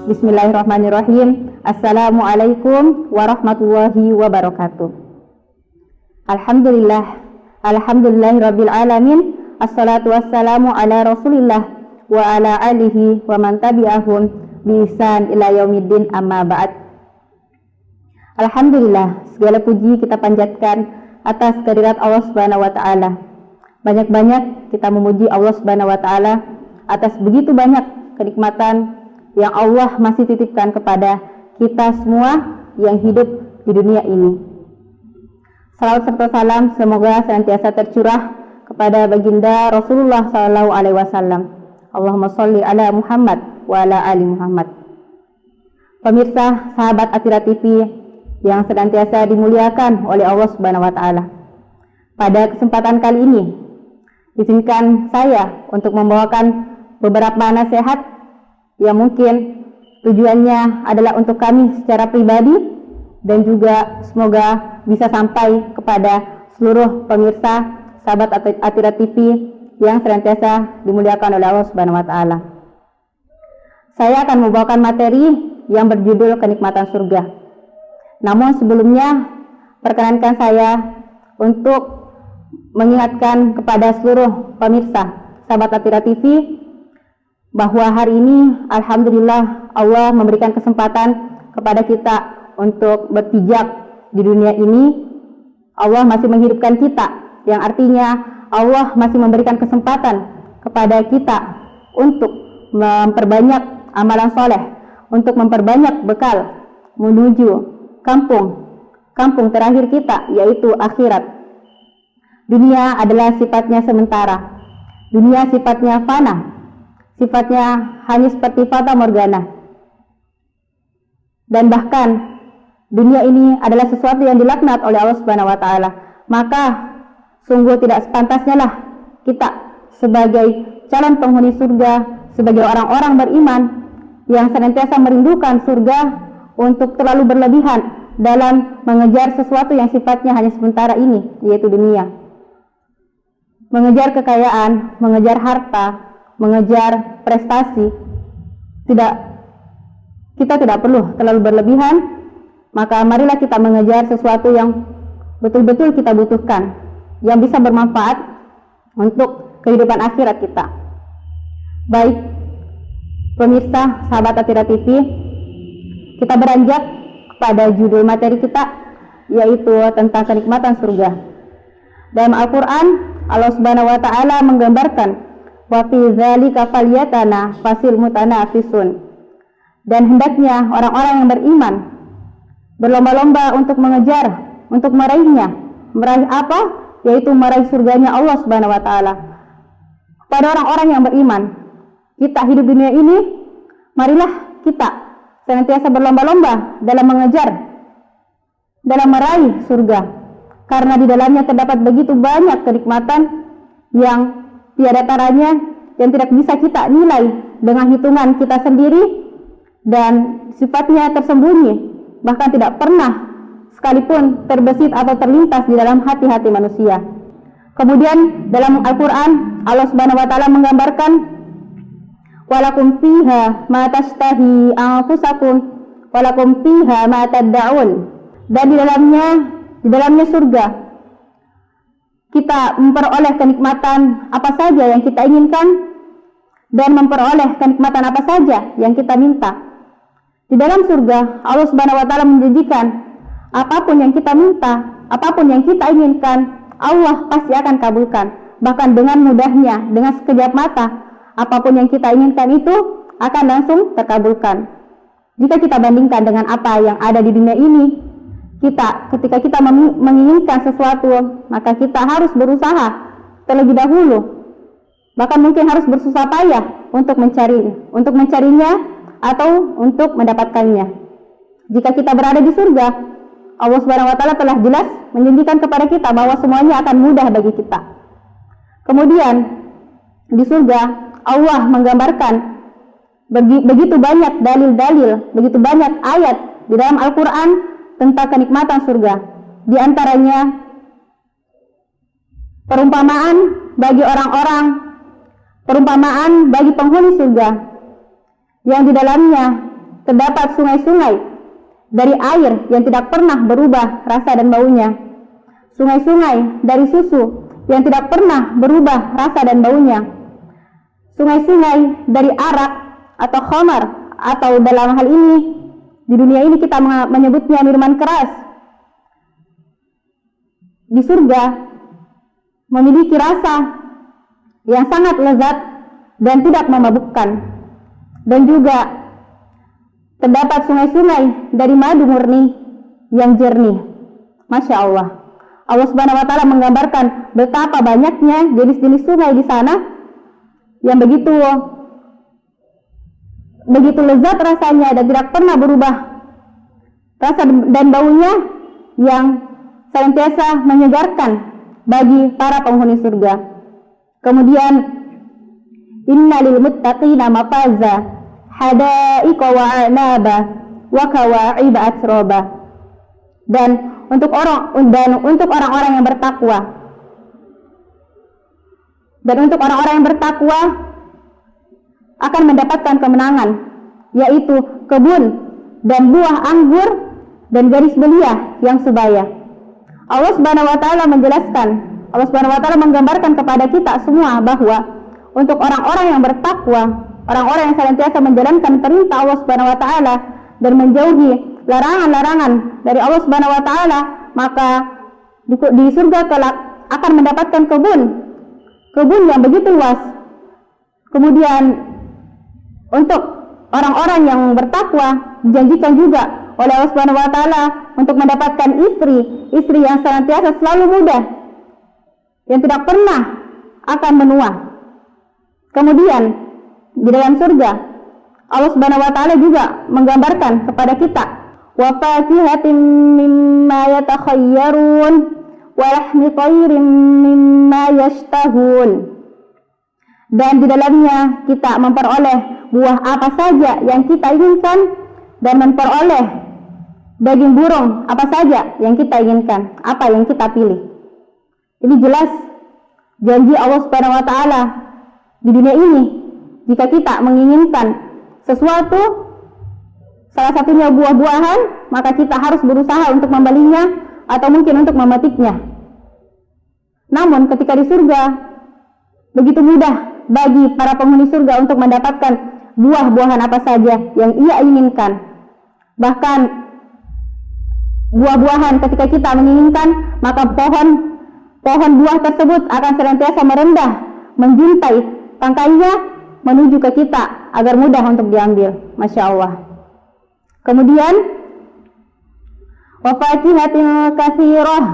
Bismillahirrahmanirrahim. Assalamualaikum warahmatullahi wabarakatuh. Alhamdulillahirabbil alamin. Assalatu wassalamu ala Rasulillah wa ala alihi wa man tabi'ahum bi ihsan ila yaumiddin, amma ba'd. Alhamdulillah, segala puji kita panjatkan atas kehadirat Allah Subhanahu wa taala. Banyak-banyak kita memuji Allah Subhanahu wa taala atas begitu banyak kenikmatan yang Allah masih titipkan kepada kita semua yang hidup di dunia ini. Salawat serta salam semoga senantiasa tercurah kepada baginda Rasulullah SAW. Allahumma sholli ala Muhammad wa ala ali Muhammad. Pemirsa, sahabat Atira TV yang senantiasa dimuliakan oleh Allah Subhanahu wa taala. Pada kesempatan kali ini, izinkan saya untuk membawakan beberapa nasihat yang mungkin tujuannya adalah untuk kami secara pribadi dan juga semoga bisa sampai kepada seluruh pemirsa sahabat Atira TV yang senantiasa dimuliakan oleh Allah Subhanahu wa taala. Saya akan membawakan materi yang berjudul kenikmatan surga. Namun sebelumnya perkenankan saya untuk mengingatkan kepada seluruh pemirsa sahabat Atira TV bahwa hari ini alhamdulillah Allah memberikan kesempatan kepada kita untuk berpijak di dunia ini. Allah masih menghidupkan kita, yang artinya Allah masih memberikan kesempatan kepada kita untuk memperbanyak amalan soleh, untuk memperbanyak bekal menuju kampung terakhir kita, yaitu akhirat. Dunia adalah sifatnya sementara, dunia sifatnya fana, sifatnya hanya seperti fata morgana. Dan bahkan dunia ini adalah sesuatu yang dilaknat oleh Allah Subhanahu wa taala. Maka sungguh tidak sepantasnya lah kita sebagai calon penghuni surga, sebagai orang-orang beriman yang senantiasa merindukan surga, untuk terlalu berlebihan dalam mengejar sesuatu yang sifatnya hanya sementara ini, yaitu dunia. Mengejar kekayaan, mengejar harta, mengejar prestasi, kita tidak perlu terlalu berlebihan. Maka marilah kita mengejar sesuatu yang betul-betul kita butuhkan, yang bisa bermanfaat untuk kehidupan akhirat kita. Baik pemirsa sahabat Atira TV, kita beranjak kepada judul materi kita, yaitu tentang kenikmatan surga. Dalam Al-Quran, Allah Subhanahu wa taala menggambarkan wa fi dzalika falyatana fasil mutanafisun, dan hendaknya orang-orang yang beriman berlomba-lomba untuk mengejar, untuk meraihnya. Meraih apa? Yaitu meraih surganya Allah Subhanahu wa taala. Pada orang-orang yang beriman, kita hidup dunia ini, marilah kita senantiasa berlomba-lomba dalam mengejar, dalam meraih surga, karena di dalamnya terdapat begitu banyak kenikmatan yang tiada taranya, yang tidak bisa kita nilai dengan hitungan kita sendiri, dan sifatnya tersembunyi, bahkan tidak pernah sekalipun terbesit atau terlintas di dalam hati-hati manusia. Kemudian dalam Al-Quran, Allah Subhanahu wa taala menggambarkan walakum fiha ma tashtahi anfusakum walakum fiha ma tad'un, dan di dalamnya surga kita memperoleh kenikmatan apa saja yang kita inginkan, dan memperoleh kenikmatan apa saja yang kita minta. Di dalam surga, Allah Subhanahu wa taala menjanjikan apapun yang kita minta, apapun yang kita inginkan, Allah pasti akan kabulkan. Bahkan dengan mudahnya, dengan sekejap mata, apapun yang kita inginkan itu akan langsung terkabulkan. Jika kita bandingkan dengan apa yang ada di dunia ini, ketika kita menginginkan sesuatu, maka kita harus berusaha terlebih dahulu. Bahkan mungkin harus bersusah payah untuk mencarinya atau untuk mendapatkannya. Jika kita berada di surga, Allah Subhanahu wa taala telah jelas menjanjikan kepada kita bahwa semuanya akan mudah bagi kita. Kemudian di surga Allah menggambarkan begitu banyak dalil-dalil, begitu banyak ayat di dalam Al-Quran tentang kenikmatan surga. Di antaranya perumpamaan bagi penghuni surga, yang di dalamnya terdapat sungai-sungai dari air yang tidak pernah berubah rasa dan baunya, sungai-sungai dari susu yang tidak pernah berubah rasa dan baunya, sungai-sungai dari arak atau khamar, atau dalam hal ini di dunia ini kita menyebutnya minuman keras. Di surga memiliki rasa yang sangat lezat dan tidak memabukkan, dan juga terdapat sungai-sungai dari madu murni yang jernih. Masya Allah. Allah Subhanahu wa Ta'ala menggambarkan betapa banyaknya jenis-jenis sungai di sana yang begitu lezat rasanya dan tidak pernah berubah rasa dan baunya, yang senantiasa menyegarkan bagi para penghuni surga. Kemudian innalil muttaqina mafaza hadaiqa wa a'naba wa kawa'iba atroba. Dan untuk orang-orang yang bertakwa, akan mendapatkan kemenangan, yaitu kebun dan buah anggur dan gadis belia yang sebaya. Allah Subhanahu wa Ta'ala menjelaskan, Allah Subhanahu wa Ta'ala menggambarkan kepada kita semua bahwa untuk orang-orang yang bertakwa, orang-orang yang senantiasa menjalankan perintah Allah Subhanahu wa Ta'ala dan menjauhi larangan-larangan dari Allah Subhanahu wa Ta'ala, maka di surga kelak akan mendapatkan kebun yang begitu luas. Kemudian untuk orang-orang yang bertakwa dijanjikan juga oleh Allah Subhanahu wa Ta'ala untuk mendapatkan istri yang senantiasa selalu muda, yang tidak pernah akan menua. Kemudian di dalam surga Allah Subhanahu wa Ta'ala juga menggambarkan kepada kita wa fakihatin mimma yatakhayyarun wa lahmi thayrin mimma yashtahun. Dan di dalamnya kita memperoleh buah apa saja yang kita inginkan, dan memperoleh daging burung apa saja yang kita inginkan, apa yang kita pilih. Ini jelas janji Allah Subhanahu wa Ta'ala di dunia ini. Jika kita menginginkan sesuatu, salah satunya buah-buahan, maka kita harus berusaha untuk membelinya atau mungkin untuk memetiknya. Namun ketika di surga, begitu mudah bagi para penghuni surga untuk mendapatkan buah-buahan apa saja yang ia inginkan. Bahkan buah-buahan ketika kita menginginkan, maka pohon buah tersebut akan senantiasa merendah, menjuntai tangkainya menuju ke kita agar mudah untuk diambil. Masya Allah. Kemudian wa fakihatin katsirah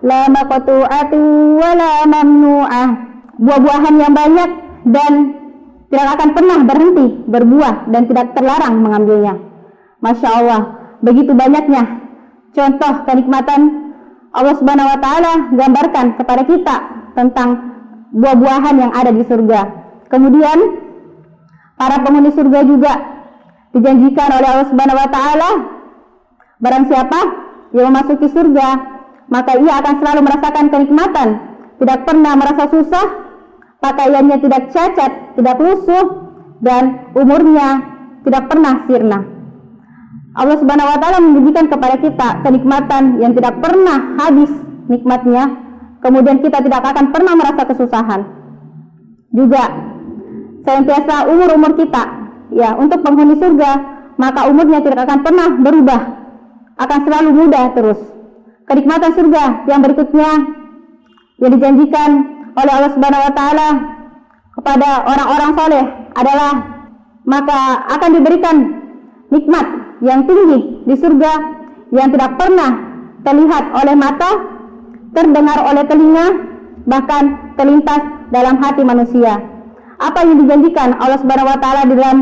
la maqtu'atin wa la mamnu'ah. Buah-buahan yang banyak dan tidak akan pernah berhenti berbuah dan tidak terlarang mengambilnya. Masya Allah, begitu banyaknya contoh kenikmatan Allah Subhanahu wa Ta'ala gambarkan kepada kita tentang buah-buahan yang ada di surga. Kemudian para penghuni surga juga dijanjikan oleh Allah Subhanahu wa Ta'ala, barang siapa yang memasuki surga, maka ia akan selalu merasakan kenikmatan, tidak pernah merasa susah, pakaiannya tidak cacat, tidak lusuh, dan umurnya tidak pernah sirna. Allah Subhanahu wa Ta'ala menjanjikan kepada kita kenikmatan yang tidak pernah habis nikmatnya, kemudian kita tidak akan pernah merasa kesusahan. Juga senantiasa umur kita, ya, untuk penghuni surga, maka umurnya tidak akan pernah berubah, akan selalu muda terus. Kenikmatan surga yang berikutnya yang dijanjikan oleh Allah Subhanahu wa Ta'ala kepada orang-orang soleh adalah, maka akan diberikan nikmat yang tinggi di surga yang tidak pernah terlihat oleh mata, terdengar oleh telinga, bahkan terlintas dalam hati manusia. Apa yang dijanjikan Allah Subhanahu wa Ta'ala di dalam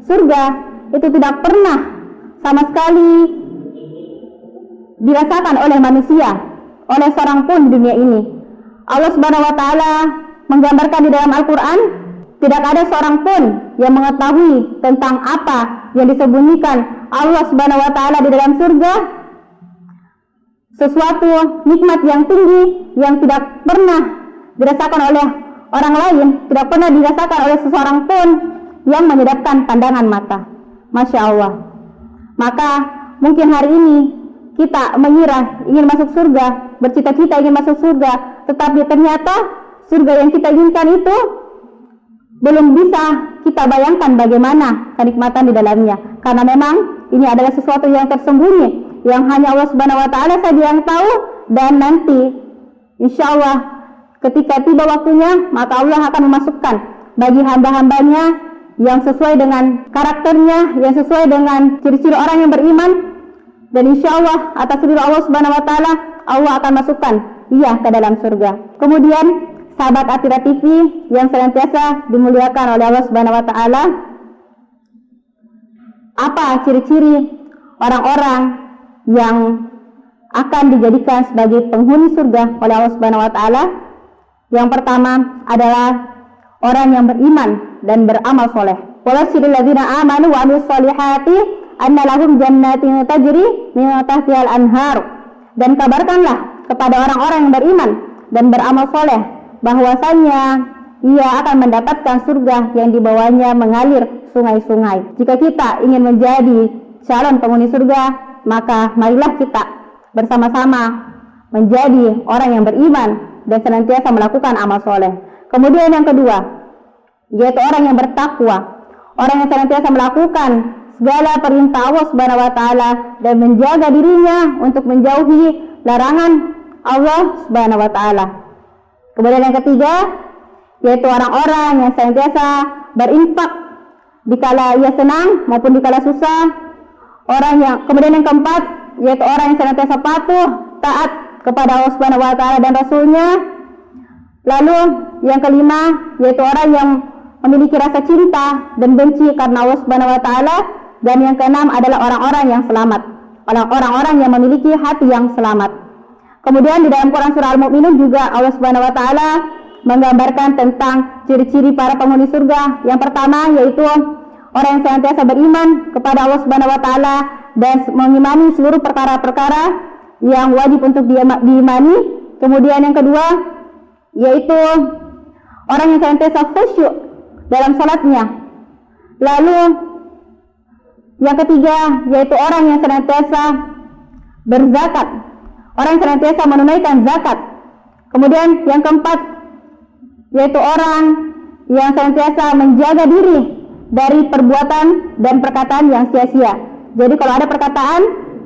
surga itu tidak pernah sama sekali dirasakan oleh manusia, oleh seorang pun di dunia ini. Allah Subhanahu wa Ta'ala menggambarkan di dalam Al-Quran, tidak ada seorang pun yang mengetahui tentang apa yang disembunyikan Allah Subhanahu wa Ta'ala di dalam surga, sesuatu nikmat yang tinggi yang tidak pernah dirasakan oleh orang lain, tidak pernah dirasakan oleh seseorang pun yang menyedapkan pandangan mata. Masya Allah. Maka mungkin hari ini kita mengira ingin masuk surga, bercita-cita ingin masuk surga, tetapi ternyata surga yang kita inginkan itu belum bisa kita bayangkan bagaimana kenikmatan di dalamnya, karena memang ini adalah sesuatu yang tersembunyi, yang hanya Allah Subhanahu wa Ta'ala saja yang tahu. Dan nanti insya Allah ketika tiba waktunya, maka Allah akan memasukkan bagi hamba-hambanya yang sesuai dengan karakternya, yang sesuai dengan ciri-ciri orang yang beriman. Dan insya Allah atas ridho Allah Subhanahu wa Ta'ala, Allah akan masukkan dia ke dalam surga. Kemudian sahabat Atira TV yang senantiasa dimuliakan oleh Allah Subhanahu wa Ta'ala, apa ciri-ciri orang-orang yang akan dijadikan sebagai penghuni surga oleh Allah Subhanahu wa Ta'ala? Yang pertama adalah orang yang beriman dan beramal soleh. Wabashshiril ladzina amanu wa 'amilus solihati anna lahum jannatin tajri min tahtihal anhar. Dan kabarkanlah kepada orang-orang yang beriman dan beramal soleh bahwasanya ia akan mendapatkan surga yang di bawahnya mengalir sungai-sungai. Jika kita ingin menjadi calon penghuni surga, maka marilah kita bersama-sama menjadi orang yang beriman dan senantiasa melakukan amal soleh. Kemudian yang kedua, yaitu orang yang bertakwa, orang yang senantiasa melakukan segala perintah Allah Subhanahu wa Ta'ala dan menjaga dirinya untuk menjauhi larangan Allah Subhanahu wa Ta'ala. Kemudian yang ketiga, yaitu orang-orang yang senantiasa berinfak dikala ia senang maupun dikala susah. Kemudian yang keempat, yaitu orang yang senantiasa patuh taat kepada Allah Subhanahu wa Ta'ala dan Rasulnya. Lalu yang kelima, yaitu orang yang memiliki rasa cinta dan benci karena Allah Subhanahu wa Ta'ala. Dan yang keenam adalah orang-orang yang selamat, orang-orang yang memiliki hati yang selamat. Kemudian di dalam Quran surah Al-Mu'minun juga Allah Subhanahu wa Ta'ala menggambarkan tentang ciri-ciri para penghuni surga. Yang pertama yaitu orang yang senantiasa beriman kepada Allah Subhanahu wa Ta'ala dan mengimani seluruh perkara-perkara yang wajib untuk diimani. Kemudian yang kedua yaitu orang yang senantiasa khusyuk dalam salatnya. Lalu yang ketiga yaitu orang yang senantiasa berzakat, orang yang senantiasa menunaikan zakat. Kemudian yang keempat yaitu orang yang senantiasa menjaga diri dari perbuatan dan perkataan yang sia-sia. Jadi kalau ada perkataan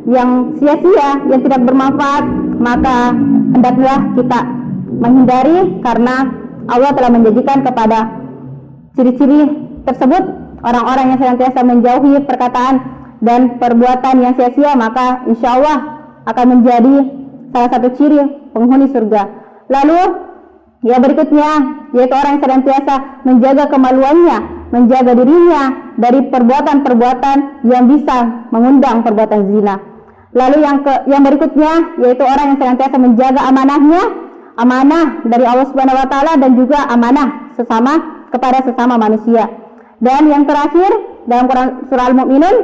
yang sia-sia, yang tidak bermanfaat, maka hendaklah kita menghindari, karena Allah telah menjanjikan kepada ciri-ciri tersebut, orang-orang yang senantiasa menjauhi perkataan dan perbuatan yang sia-sia, maka insya Allah akan menjadi salah satu ciri penghuni surga. Lalu yang berikutnya yaitu orang yang senantiasa menjaga kemaluannya, menjaga dirinya dari perbuatan-perbuatan yang bisa mengundang perbuatan zina. Lalu yang berikutnya yaitu orang yang senantiasa menjaga amanahnya, amanah dari Allah Subhanahu wa Ta'ala dan juga amanah kepada sesama manusia. Dan yang terakhir dalam Quran surah Al-Mu'minun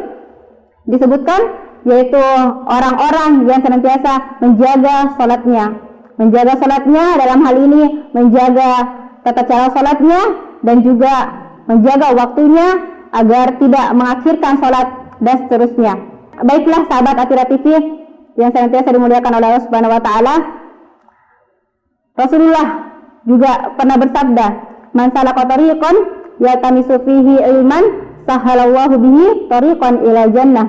disebutkan yaitu orang-orang yang senantiasa menjaga salatnya dalam hal ini menjaga tata cara salatnya dan juga menjaga waktunya agar tidak mengakhirkan salat dan seterusnya. Baiklah sahabat Atira TV yang senantiasa dimuliakan oleh Allah Subhanahu wa Ta'ala, Rasulullah juga pernah bersabda, "Man salaka tariqan yaltamisu fihi ilman sahalallahu bihi tariqan ila jannah."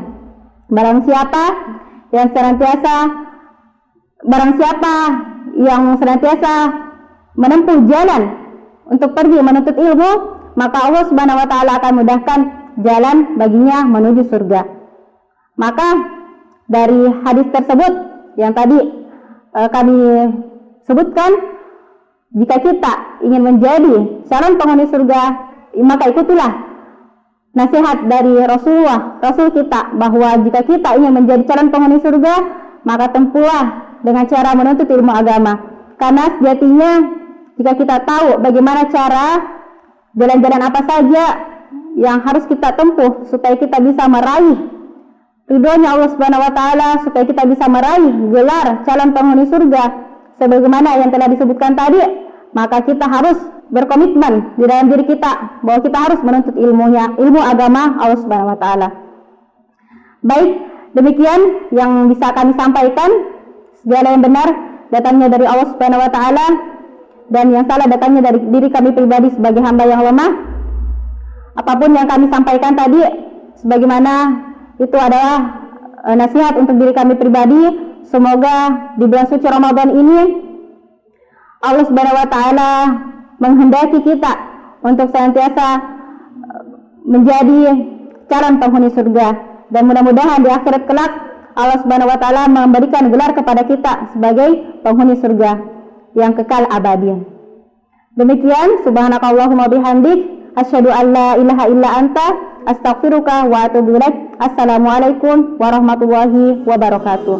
Barang siapa yang senantiasa menempuh jalan untuk pergi menuntut ilmu, maka Allah Subhanahu wa Ta'ala akan mudahkan jalan baginya menuju surga. Maka dari hadis tersebut yang tadi kami sebutkan, jika kita ingin menjadi calon penghuni surga, maka ikutilah nasihat dari Rasul kita, bahwa jika kita ingin menjadi calon penghuni surga, maka tempuhlah dengan cara menuntut ilmu agama. Karena sejatinya jika kita tahu bagaimana cara, jalan-jalan apa saja yang harus kita tempuh supaya kita bisa meraih ridhonya Allah Subhanahu wa Ta'ala, supaya kita bisa meraih gelar calon penghuni surga sebagaimana yang telah disebutkan tadi, maka kita harus berkomitmen di dalam diri kita bahwa kita harus menuntut ilmu agama Allah Subhanahu wa Ta'ala. Baik, demikian yang bisa kami sampaikan. Segala yang benar datangnya dari Allah Subhanahu wa taala, dan yang salah datangnya dari diri kami pribadi sebagai hamba yang lemah. Apapun yang kami sampaikan tadi sebagaimana itu adalah nasihat untuk diri kami pribadi. Semoga di bulan suci Ramadan ini Allah Subhanahu wa taala menghendaki kita untuk senantiasa menjadi calon penghuni surga, dan mudah-mudahan di akhirat kelak Allah Subhanahu wa taala memberikan gelar kepada kita sebagai penghuni surga yang kekal abadi. Demikian, subhanakallahumma bihamdik, asyhadu an la ilaha illa anta, astaghfiruka wa atubu ilaik. Assalamualaikum warahmatullahi wabarakatuh.